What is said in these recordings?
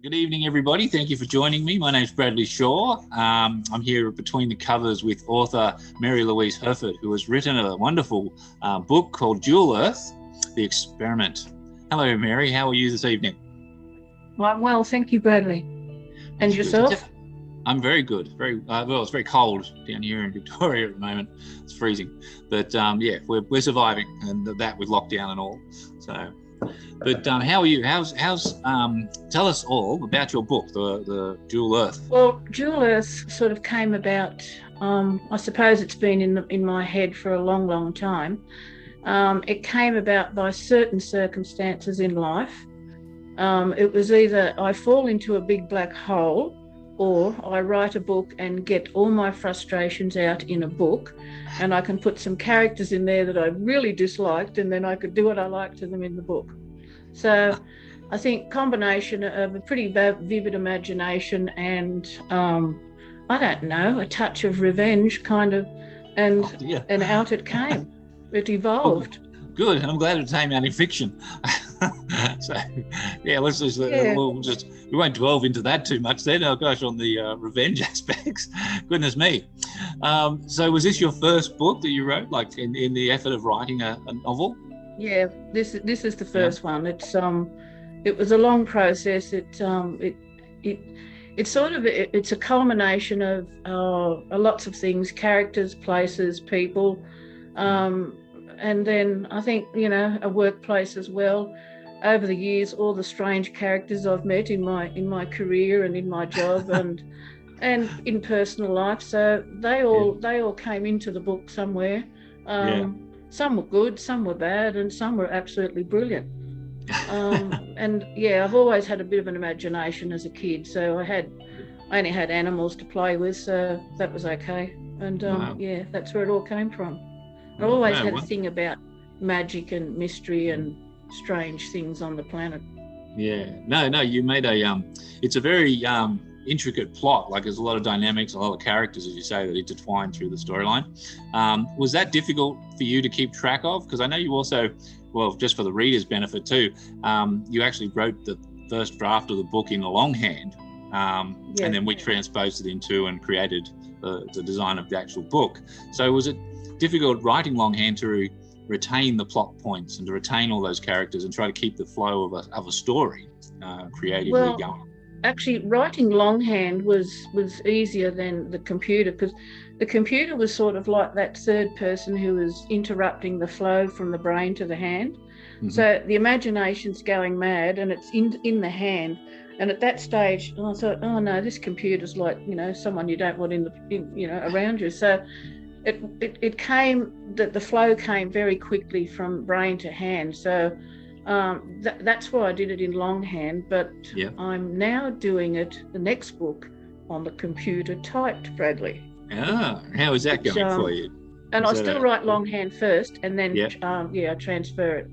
Good evening, everybody. Thank you for joining me. My name's Bradley Shaw. I'm here between the covers with author Mary Louise Hurford, who has written a wonderful book called Dual Earth, The Experiment. Hello, Mary. How are you this evening? Well, I'm well, thank you, Bradley. And yourself? I'm very good. Well, it's very cold down here in Victoria at the moment. It's freezing, but yeah, we're surviving, and that with lockdown and all. So, but how are you? How's tell us all about your book, the Dual Earth. Well, Dual Earth sort of came about. I suppose it's been in my head for a long time. It came about by certain circumstances in life. It was either I fall into a big black hole, or I write a book and get all my frustrations out in a book, and I can put some characters in there that I really disliked, and then I could do what I liked to them in the book. So I think combination of a pretty vivid imagination and, I don't know, a touch of revenge kind of, and out it came. It evolved. Good. I'm glad it came out in fiction. So, yeah, let's just, we won't delve into that too much then. Oh gosh, on the revenge aspects. Goodness me. So was this your first book that you wrote, like in the effort of writing a novel? Yeah, this is the first one. It's it was a long process. It's a culmination of lots of things, characters, places, people, and then I think, a workplace as well. Over the years, all the strange characters I've met in my career and in my job and in personal life. So they all came into the book somewhere. Some were good, some were bad, and some were absolutely brilliant. And yeah, I've always had a bit of an imagination as a kid, so I only had animals to play with, so that was okay. And yeah, that's where it all came from. I always had a thing about magic and mystery and strange things on the planet. Yeah, no, you made it's a very intricate plot. Like there's a lot of dynamics, a lot of characters, as you say, that intertwine through the storyline. Was that difficult for you to keep track of? Because I know you also, well, just for the reader's benefit too, you actually wrote the first draft of the book in the Longhand, and then we transposed it into and created the design of the actual book. So was it difficult writing Longhand to retain the plot points and to retain all those characters and try to keep the flow of a story creatively going? Actually, writing Longhand was easier than the computer, because the computer was sort of like that third person who was interrupting the flow from the brain to the hand. Mm-hmm. So the imagination's going mad and it's in the hand. And at that stage, I thought, oh no, this computer's like, someone you don't want around you. So it came, that the flow came very quickly from brain to hand. So that's why I did it in Longhand, but I'm now doing it, the next book, on the computer typed, Bradley. Ah, how is that going for you? And I still write Longhand first, and then I transfer it.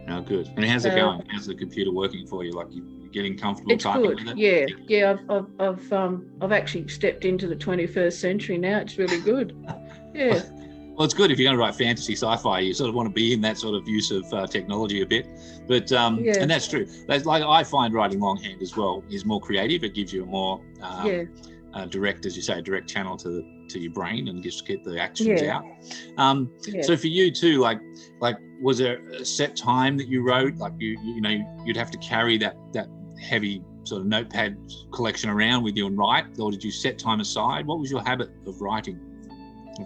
Oh, good. And how's it going? How's the computer working for you? Like you're getting comfortable typing with it? Yeah. I've actually stepped into the 21st century now. It's really good. Yeah. Well, it's good if you're going to write fantasy sci-fi. You sort of want to be in that sort of use of technology a bit, but and that's true. That's like I find writing Longhand as well is more creative. It gives you a more direct, as you say, direct channel to your brain and just get the actions out. So for you too, like was there a set time that you wrote? Like you'd have to carry that heavy sort of notepad collection around with you and write, or did you set time aside? What was your habit of writing?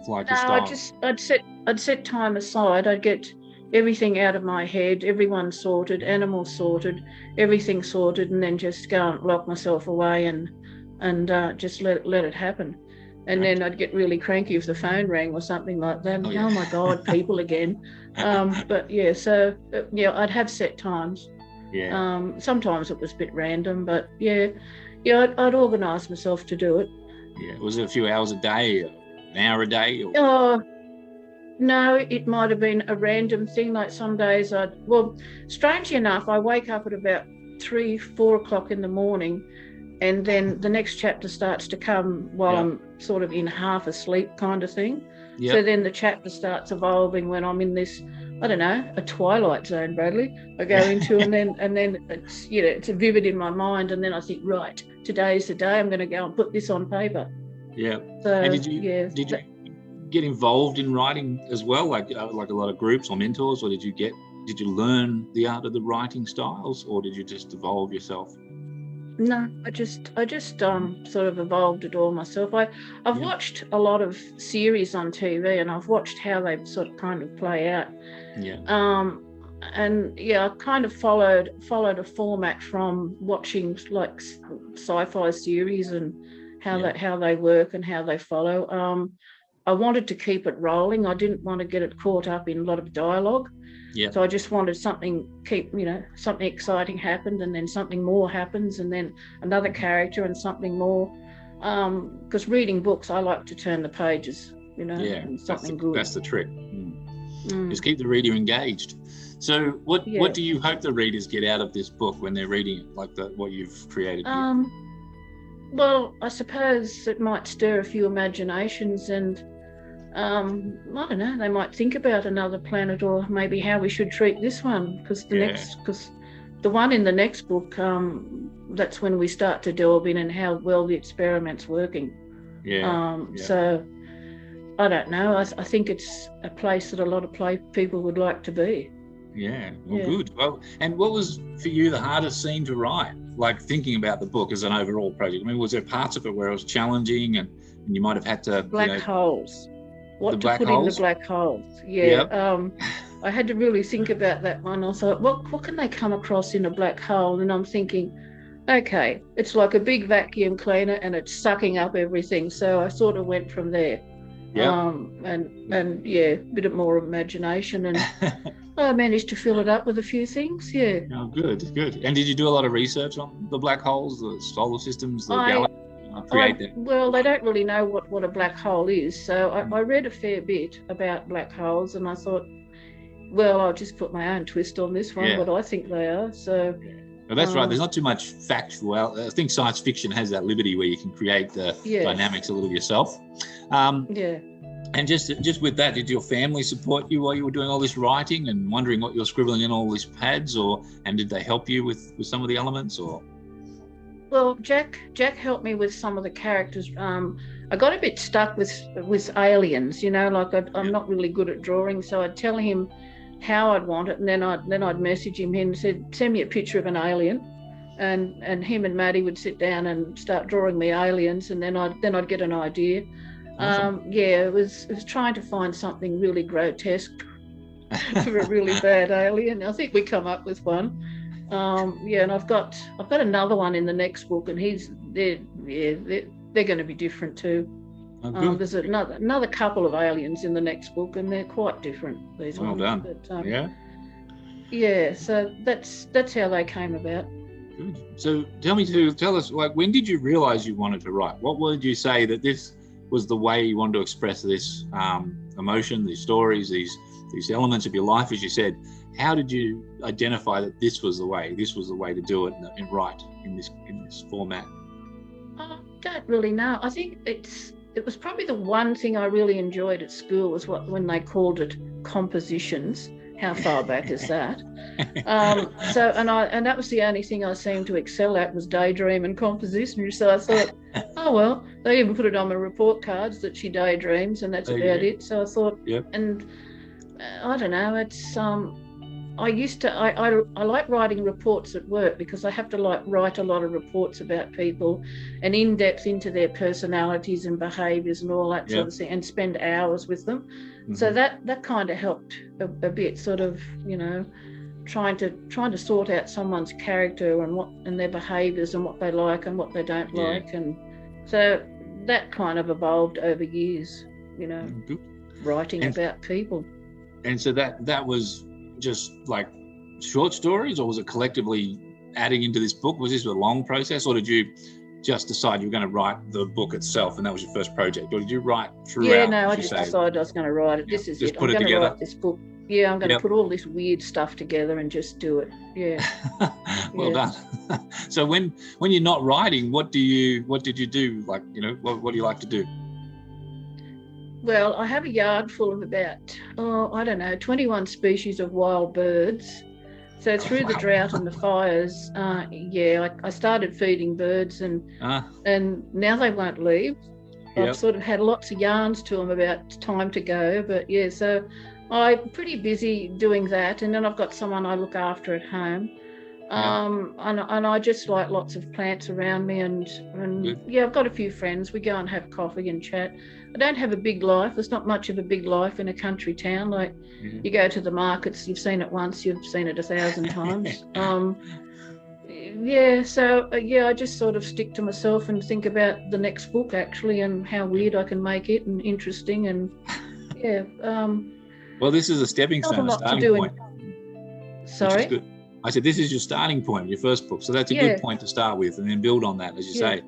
I'd set time aside. I'd get everything out of my head, everyone sorted, animals sorted, everything sorted, and then just go and lock myself away and just let it happen. And then I'd get really cranky if the phone rang or something like that. Oh my God, people again. But I'd have set times. Yeah. Sometimes it was a bit random, but I'd organise myself to do it. Yeah. Was it a few hours a day? An hour a day? Or? No, it might have been a random thing. Like some days strangely enough, I wake up at about 3, 4 o'clock in the morning, and then the next chapter starts to come while I'm sort of in half asleep kind of thing. Yep. So then the chapter starts evolving when I'm in this, I don't know, a twilight zone, Bradley, I go into, and then it's, it's vivid in my mind, and then I think, right, today's the day I'm going to go and put this on paper. Yeah. So, and did you get involved in writing as well, like a lot of groups or mentors, or did you learn the art of the writing styles, or did you just evolve yourself? No, I just sort of evolved it all myself. I've watched a lot of series on TV, and I've watched how they sort of kind of play out. Yeah. And I kind of followed a format from watching like sci-fi series and how they work and how they follow. I wanted to keep it rolling. I didn't want to get it caught up in a lot of dialogue. Yeah. So I just wanted something exciting happened, and then something more happens, and then another character and something more. Because reading books, I like to turn the pages, and something good. That's the trick. Just keep the reader engaged. So what do you hope the readers get out of this book when they're reading it, like what you've created here? Well, I suppose it might stir a few imaginations, and I don't know, they might think about another planet, or maybe how we should treat this one, because the one in the next book, that's when we start to delve in and how well the experiment's working. So I don't know, I think it's a place that a lot of people would like to be. Good. Well, and what was for you the hardest scene to write, like thinking about the book as an overall project? I mean, was there parts of it where it was challenging and you might have had to black holes, what to put in the black holes? I had to really think about that one. I thought, what can they come across in a black hole? And I'm thinking, okay, it's like a big vacuum cleaner and it's sucking up everything. So I sort of went from there. And a bit more imagination, and I managed to fill it up with a few things. Oh, good. And did you do a lot of research on the black holes, the solar systems, the galaxy? Well, they don't really know what a black hole is, so I read a fair bit about black holes, and I thought, well, I'll just put my own twist on this one, what I think they are. So well, that's right. There's not too much factual. I think science fiction has that liberty where you can create the dynamics a little yourself. And just with that, did your family support you while you were doing all this writing and wondering what you're scribbling in all these pads, and did they help you with some of the elements, or? Well, Jack helped me with some of the characters. I got a bit stuck with aliens, I'm not really good at drawing, so I'd tell him how I'd want it, and then I'd message him and said, send me a picture of an alien, and him and Maddie would sit down and start drawing me aliens, and then I'd get an idea. Awesome. It was trying to find something really grotesque for a really bad alien. I think we come up with one. And I've got another one in the next book, and they're going to be different too. There's another couple of aliens in the next book, and they're quite different. These well ones. Done. So that's how they came about. Good. So tell us, like, when did you realise you wanted to write? What would you say that this was the way you wanted to express this emotion, these stories, these elements of your life, as you said? How did you identify that this was the way to do it and write in this format? I don't really know. I think it was probably the one thing I really enjoyed at school was when they called it compositions. How far back is that? And that was the only thing I seemed to excel at, was daydream and composition. So I thought, oh well, they even put it on my report cards that she daydreams, and that's about it. So I thought, and I don't know, it's I like writing reports at work, because I have to write a lot of reports about people and in depth into their personalities and behaviours and all that sort of thing, and spend hours with them. Mm-hmm. So that kind of helped a bit, sort of, trying to sort out someone's character and their behaviours and what they like and what they don't like, and so that kind of evolved over years, writing about people. And so that was just like short stories, or was it collectively adding into this book? Was this a long process, or did you just decide you were going to write the book itself, and that was your first project, or did you write throughout? Yeah, no, I just decided I was going to write it. This is just it. put I'm it going to together. write this book. Yeah, I'm going to put all this weird stuff together and just do it. Yeah. Well done. So when you're not writing, what did you do? Like, what do you like to do? Well, I have a yard full of about, I don't know, 21 species of wild birds. So through the drought and the fires, I started feeding birds, and now they won't leave. I've sort of had lots of yarns to them about time to go, but yeah, so I'm pretty busy doing that, and then I've got someone I look after at home, and I just like lots of plants around me, and I've got a few friends. We go and have coffee and chat. I don't have a big life. There's not much of a big life in a country town. Like you go to the markets, you've seen it once, you've seen it 1,000 times. I just sort of stick to myself and think about the next book actually, and how weird I can make it and interesting, and well, this is a stepping stone, a starting point. Sorry? Which is good. I said this is your starting point, your first book, so that's a good point to start with, and then build on that, as you say.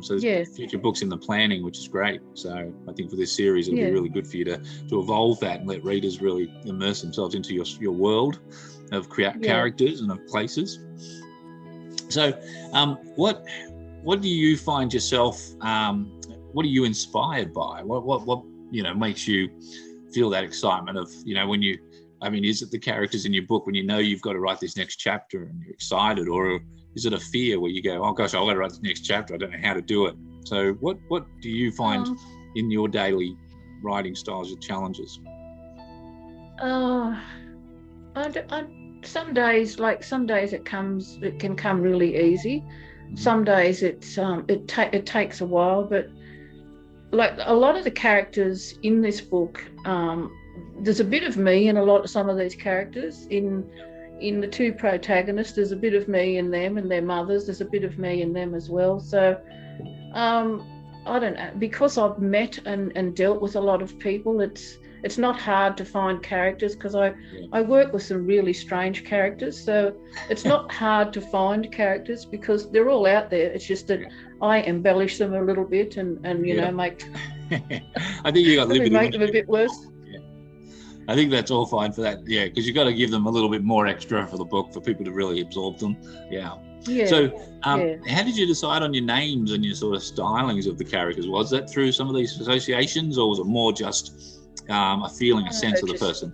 So there's future books in the planning, which is great. So I think for this series, it'll be really good for you to evolve that and let readers really immerse themselves into your world of characters and of places. So what do you find yourself, what are you inspired by? What makes you feel that excitement of, when you, is it the characters in your book when you know you've got to write this next chapter and you're excited, or is it a fear where you go, oh gosh, I've got to write this next chapter, I don't know how to do it? So what do you find in your daily writing styles, your challenges? Some days it can come really easy. Some days it takes a while, but like a lot of the characters in this book, there's a bit of me in some of these characters. In the two protagonists, there's a bit of me in them and their mothers. There's a bit of me in them as well. So I don't know, because I've met and dealt with a lot of people, it's not hard to find characters, because I work with some really strange characters. So it's not hard to find characters because they're all out there. It's just that I embellish them a little bit and make I think you got liberty. Make them a bit worse. I think that's all fine for that, because you've got to give them a little bit more extra for the book for people to really absorb them. So how did you decide on your names and your sort of stylings of the characters? Was that through some of these associations, or was it more just a feeling, a sense of the person?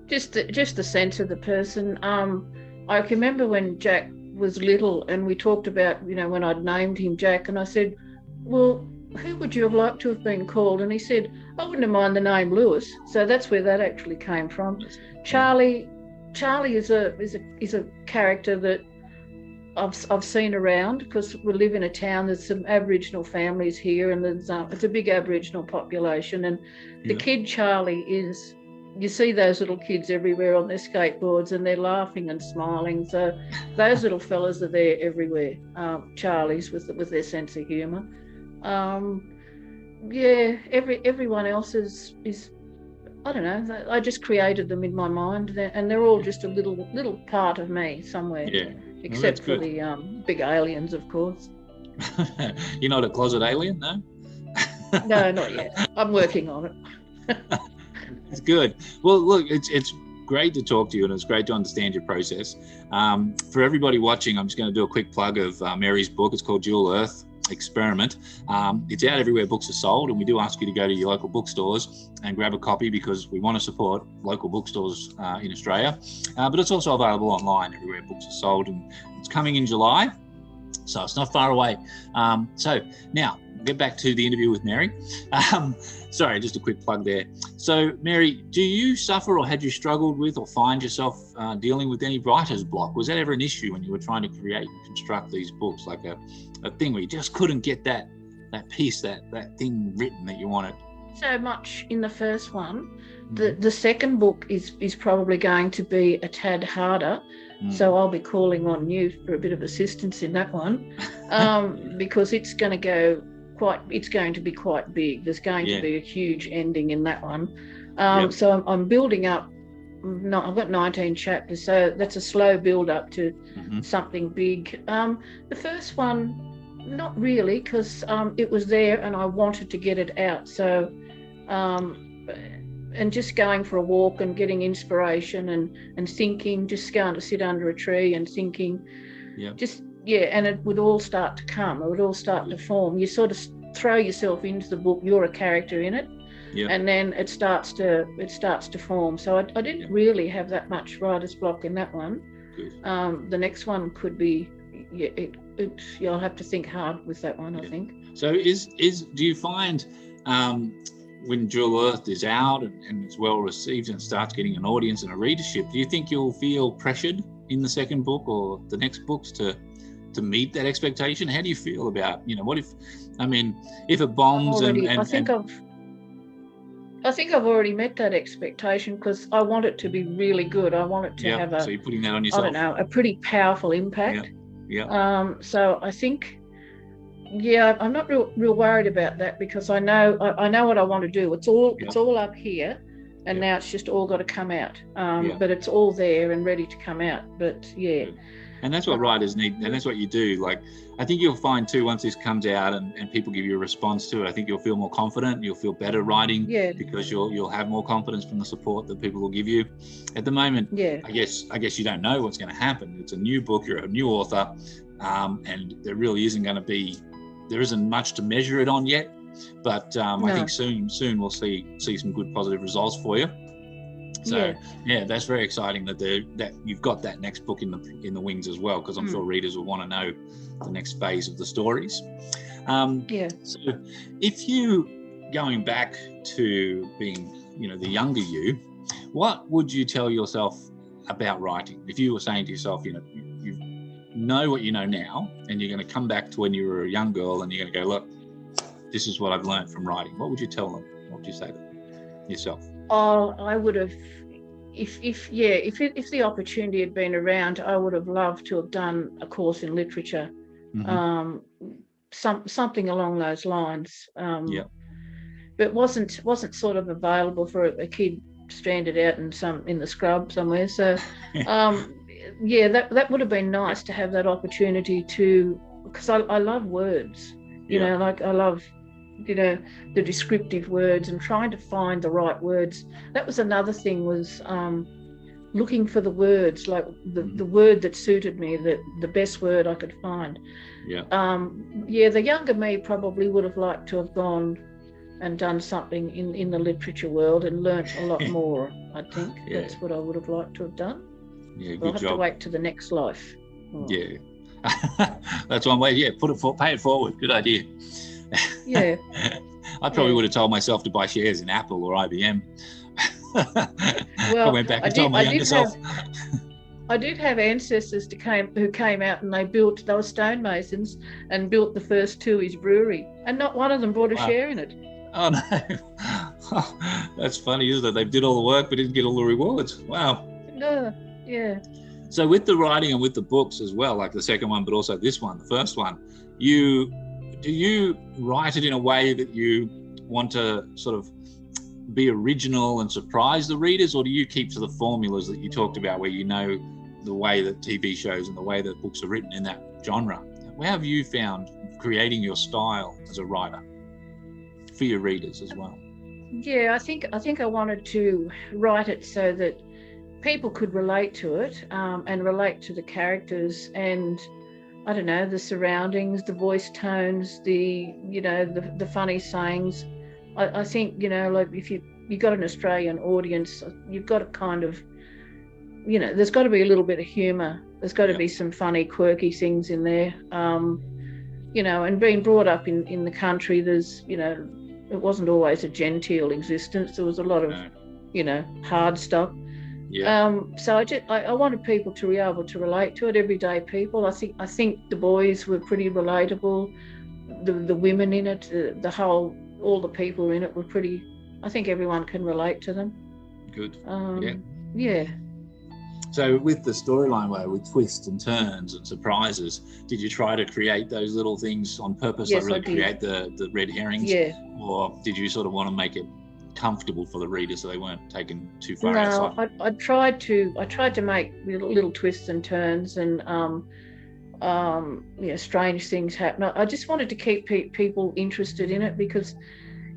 Just the sense of the person. I can remember when Jack was little and we talked about, when I'd named him Jack, and I said, well, who would you have liked to have been called? And he said, I wouldn't have mind the name Louise. So that's where that actually came from. Charlie is a character that I've seen around, because we live in a town. There's some Aboriginal families here, and it's a big Aboriginal population. And the kid Charlie is, you see those little kids everywhere on their skateboards, and they're laughing and smiling. So those little fellas are there everywhere. Charlies with their sense of humour. Everyone else is I don't know. I just created them in my mind, and they're all just a little part of me somewhere. Except for the big aliens, of course. You're not a closet alien, no? No, not yet. I'm working on it. It's good. Well, look, it's great to talk to you, and it's great to understand your process. For everybody watching, I'm just going to do a quick plug of Mary's book. It's called Dual Earth Experiment. It's out everywhere books are sold, and we do ask you to go to your local bookstores and grab a copy, because we want to support local bookstores in Australia, but it's also available online everywhere books are sold, and it's coming in July, so it's not far away. So now get back to the interview with Mary. Sorry, just a quick plug there. So Mary, do you suffer, or had you struggled with, or find yourself dealing with any writer's block? Was that ever an issue when you were trying to create and construct these books, like a thing where you just couldn't get that piece, that thing written that you wanted? So much in the first one. The second book is probably going to be a tad harder. So I'll be calling on you for a bit of assistance in that one, because it's going to be quite big. There's going to be a huge ending in that one. So I'm building up. I've got 19 chapters, so that's a slow build up to something big. The first one, Not really, because it was there and I wanted to get it out. So, and just going for a walk and getting inspiration and thinking, just going to sit under a tree and thinking, and it would all start to come. It would all start to form. You sort of throw yourself into the book. You're a character in it, and then it starts to form. So I didn't really have that much writer's block in that one. Good. The next one could be, you'll have to think hard with that one, I think. So do you find when Jewel Earth is out and it's well received and starts getting an audience and a readership, do you think you'll feel pressured in the second book or the next books to meet that expectation? How do you feel about, what if it bombs I think I've already met that expectation, because I want it to be really good. I want it to have so you're putting that on yourself. I don't know, a pretty powerful impact. So I think, I'm not real worried about that, because I know what I want to do. It's all up here, and now it's just all got to come out. But it's all there and ready to come out. But and that's what writers need, and that's what you do. Like, I think you'll find too, once this comes out and people give you a response to it, I think you'll feel more confident. You'll feel better writing, because you'll have more confidence from the support that people will give you. At the moment, I guess you don't know what's going to happen. It's a new book. You're a new author, and there really isn't much to measure it on yet. But I think soon we'll see some good positive results for you. So that's very exciting that you've got that next book in the wings as well, because I'm sure readers will want to know the next phase of the stories. So if you, going back to being, the younger you, what would you tell yourself about writing? If you were saying to yourself, you know what you know now, and you're going to come back to when you were a young girl and you're going to go, look, this is what I've learned from writing. What would you tell them? What would you say to yourself? Oh, I would have, if the opportunity had been around, I would have loved to have done a course in literature, something along those lines. But wasn't sort of available for a kid stranded out in the scrub somewhere. So, that would have been nice to have that opportunity to, because I love words. I love, the descriptive words and trying to find the right words. That was another thing, was looking for the words, like the word that suited me, the best word I could find. The younger me probably would have liked to have gone and done something in the literature world and learnt a lot more. I think that's what I would have liked to have done. I'll have to wait to the next life. That's one way. Pay it forward. Good idea. I probably would have told myself to buy shares in Apple or IBM. I went back and told my younger self. I did have ancestors who came out and they were stonemasons and built the first Tooheys brewery, and not one of them bought a share in it. Oh no. That's funny, isn't it? They did all the work but didn't get all the rewards. Wow. So with the writing and with the books as well, like the second one, but also this one, the first one, do you write it in a way that you want to sort of be original and surprise the readers, or do you keep to the formulas that you talked about, where the way that TV shows and the way that books are written in that genre? How have you found creating your style as a writer for your readers as well? I think I wanted to write it so that people could relate to it, and relate to the characters, and I don't know, the surroundings, the voice tones, the funny sayings. I think, like if you got an Australian audience, you've got to kind of, there's got to be a little bit of humour. There's got to be some funny, quirky things in there. And being brought up in the country, there's, it wasn't always a genteel existence. There was a lot of, hard stuff. So I wanted people to be able to relate to it, everyday people. I think the boys were pretty relatable. The women in it, all the people in it were pretty. I think everyone can relate to them. Good. Yeah. So with the storyline, with twists and turns and surprises, did you try to create those little things on purpose, yes, like really create the red herrings? Or did you sort of want to make it comfortable for the reader so they weren't taken too far outside? I tried to make little twists and turns, and strange things happen. I just wanted to keep people interested in it, because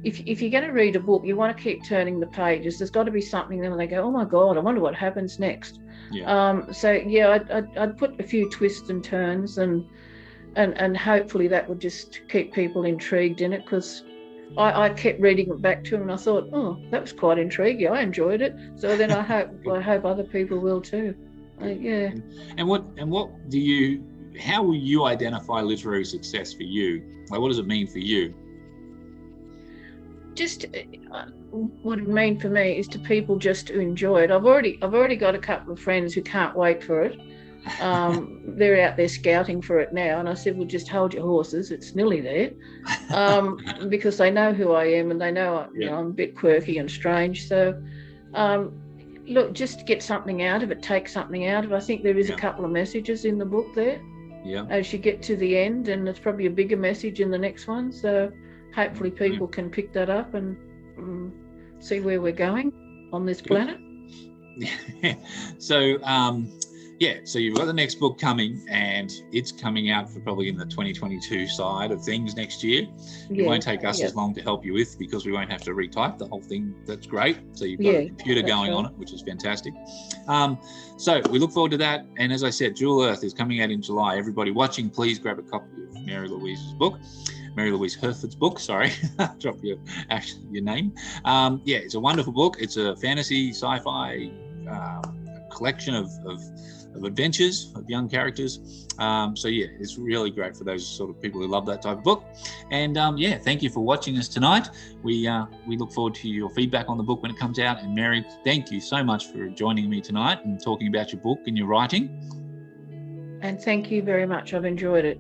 if you're going to read a book, you want to keep turning the pages. There's got to be something then they go, oh my God, I wonder what happens next. Yeah. I'd put a few twists and turns, and hopefully that would just keep people intrigued in it, because I kept reading it back to them and I thought, oh, that was quite intriguing. I enjoyed it. So then I hope other people will too. Yeah. And how will you identify literary success for you? Like, what does it mean for you? Just what it means for me is to people just to enjoy it. I've already got a couple of friends who can't wait for it. They're out there scouting for it now, and I said, well, just hold your horses, it's nearly there. Because they know who I am, and they know I'm a bit quirky and strange. So look, just get something out of it, take something out of it. I think there is a couple of messages in the book there as you get to the end, and there's probably a bigger message in the next one. So hopefully people can pick that up and see where we're going on this planet. So so you've got the next book coming, and it's coming out for probably in the 2022 side of things next year. It won't take us as long to help you with, because we won't have to retype the whole thing. That's great. So you've got a computer going on it, which is fantastic. So we look forward to that. And as I said, Jewel Earth is coming out in July. Everybody watching, please grab a copy of Mary Louise's book. Mary Louise Hurford's book, sorry, drop your name. It's a wonderful book. It's a fantasy, sci-fi collection of adventures of young characters. It's really great for those sort of people who love that type of book. And thank you for watching us tonight. We look forward to your feedback on the book when it comes out. And Mary, thank you so much for joining me tonight and talking about your book and your writing. And thank you very much. I've enjoyed it.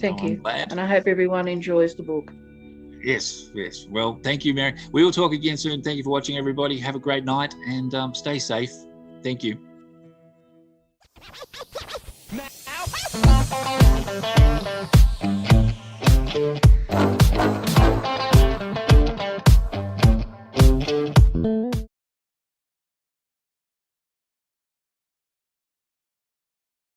Thank you. And I hope everyone enjoys the book. Yes. Well, thank you, Mary. We will talk again soon. Thank you for watching, everybody. Have a great night, and stay safe. Thank you.